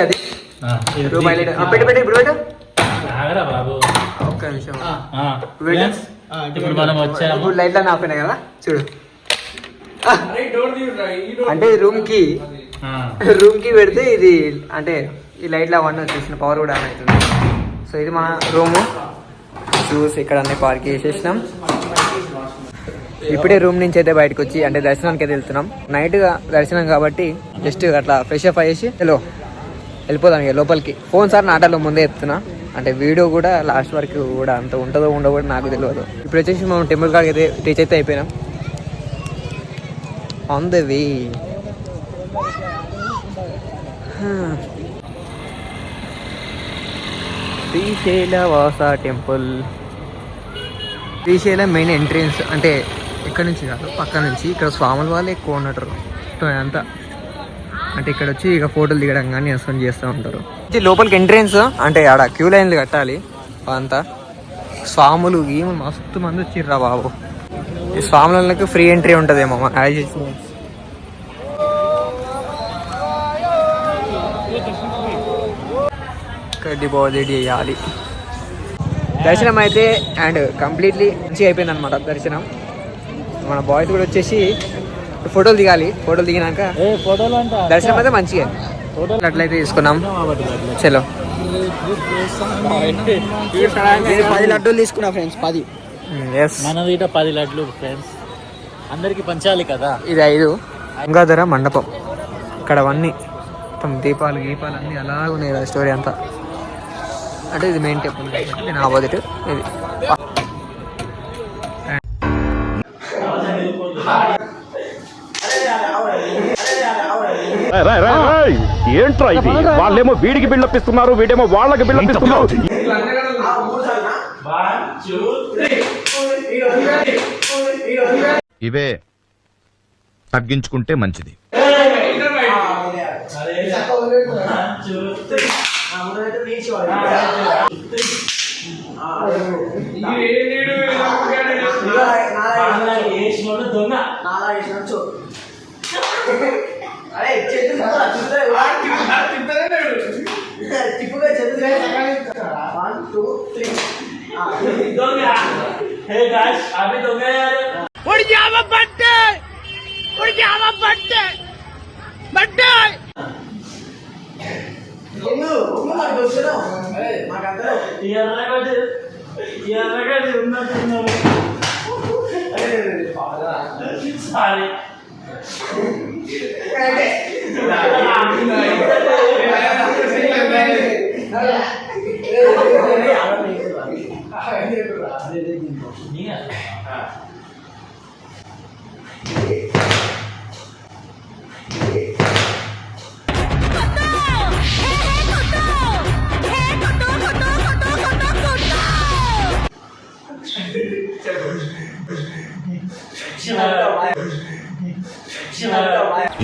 అది room highlight పెట్టి పెట్టి ఇప్పుడు పెట్టు బాబు ఒక్క నిమిషం ఇప్పుడు మనం వచ్చాము. ఇప్పుడు లైట్లు అన్నీ ఆఫ్ అయినాయి కదా చూడు. అంటే రూమ్ కి పెడితే ఇది అంటే ఈ లైట్లు అవన్నీ వచ్చేసిన పవర్ కూడా ఆన్ అవుతుంది. సో ఇది మన రూము. చూసి ఇక్కడ అన్ని పార్క్ చేసేసినాం. ఇప్పుడే రూమ్ నుంచి అయితే బయటకు వచ్చి అంటే దర్శనానికి అయితే వెళ్తున్నాం. నైట్ గా దర్శనం కాబట్టి జస్ట్ అట్లా ఫ్రెష్ అప్ అయ్యేసి వెళ్ళిపోదాం ఇక లోపలికి. ఫోన్ సార్ నాటలో ముందే చెప్తున్నా, అంటే వీడియో కూడా లాస్ట్ వరకు కూడా అంత ఉంటుందో ఉండదో కూడా నాకు తెలియదు. ఇప్పుడు వచ్చేసి మనం టెంపుల్ కాడికి అయితే రీచ్ అయితే అయిపోయినాం. On the way. Srisailavasa temple. Srisailam main entrance అంటే ఇక్కడ నుంచి కాదు పక్క నుంచి. ఇక్కడ స్వాముల వాళ్ళు ఎక్కువ ఉన్నట్టు అంతా. అంటే ఇక్కడ వచ్చి ఇక ఫోటోలు దిగడం కానీ అసలు చేస్తూ ఉంటారు. లోపలికి ఎంట్రన్స్ అంటే ఆడ క్యూ లైన్లు కట్టాలి అంతా. స్వాములు ఏమో మస్తు మంది వచ్చిర్రా బాబు. ఈ స్వాములకు ఫ్రీ ఎంట్రీ ఉంటుందేమో డిపాజిట్ చేయాలి. దర్శనం అయితే అండ్ కంప్లీట్లీ మంచిగా అయిపోయింది అనమాట దర్శనం. మన బాయ్స్ కూడా వచ్చేసి ఫోటోలు దిగాలి. ఫోటోలు దిగినాక దర్శనం అయితే మంచిగా అట్లయితే తీసుకున్నాం. చలో 10 లడ్డూలు తీసుకున్నా ఫ్రెండ్స్. 10 మనది 10 లడ్లు ఫ్రెండ్స్, అందరికి పంచాలి కదా. ఇది 5 గంగాధర మండపం. ఇక్కడ అవన్నీ మొత్తం దీపాలు గీపాలు అన్నీ అలాగ ఉన్నాయి. స్టోరీ అంతా అంటే ఇది మెయిన్ టెంపుల్. నేను ఆపోజిట్ ఇది. ఏంట్రా ఇది? వాళ్ళేమో వీడికి బిల్డప్ ఇస్తున్నారు, వీడేమో వాళ్ళకి బిల్డప్ ఇస్తున్నారు. ఇవే తగ్గించుకుంటే మంచిది.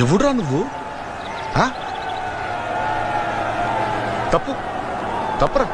ఎవడురా నువ్వు? తప్పు తప్పురా.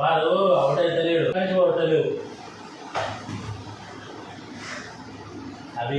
వాడు అవుటైతే లేడు అవుతలేవు. అది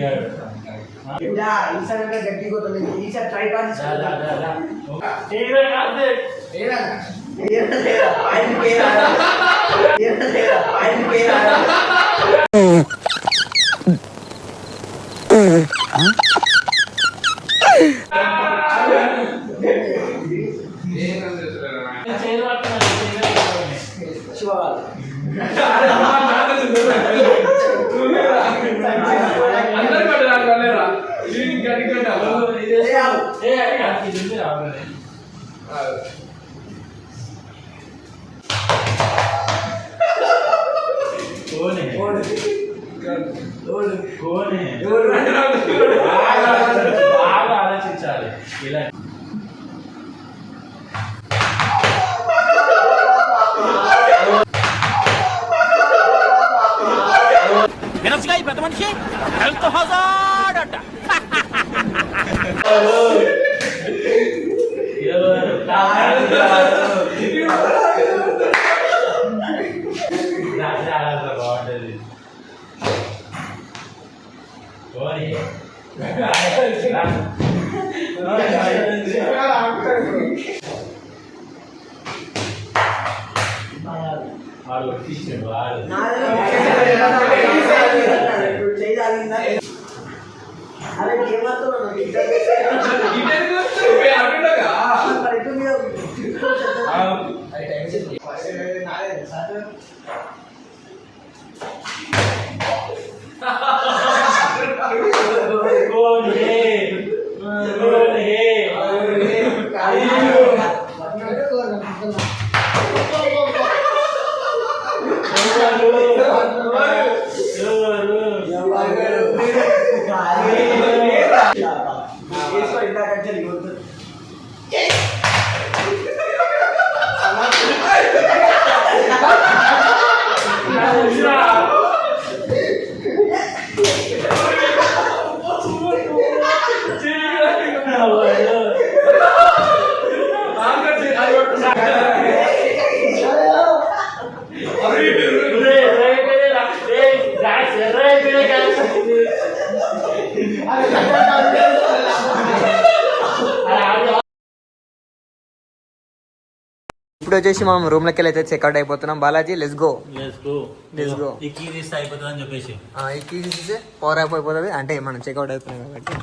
బాగా ఆలోచించాలి ఇలా వినొచ్చుగా ఈ పెద్ద మనిషి హెల్త్ హజార్డ్ అంట బాగుంటది వాడు తీసాడు వాడు ఇప్పుడు వచ్చేసి మనం రూమ్ లోకి వెళ్ళి అయితే చెక్అవుట్ అయిపోతున్నాం. Balaji let's go. Let's go. ఈ కీ తీస్తే అయిపోతుంది అని చెప్పేసి ఈ కీ తీసేస్తే పవర్ ఆఫ్ అయిపోతుంది, అంటే మనం చెక్అవుట్ అవుతున్నాం కాబట్టి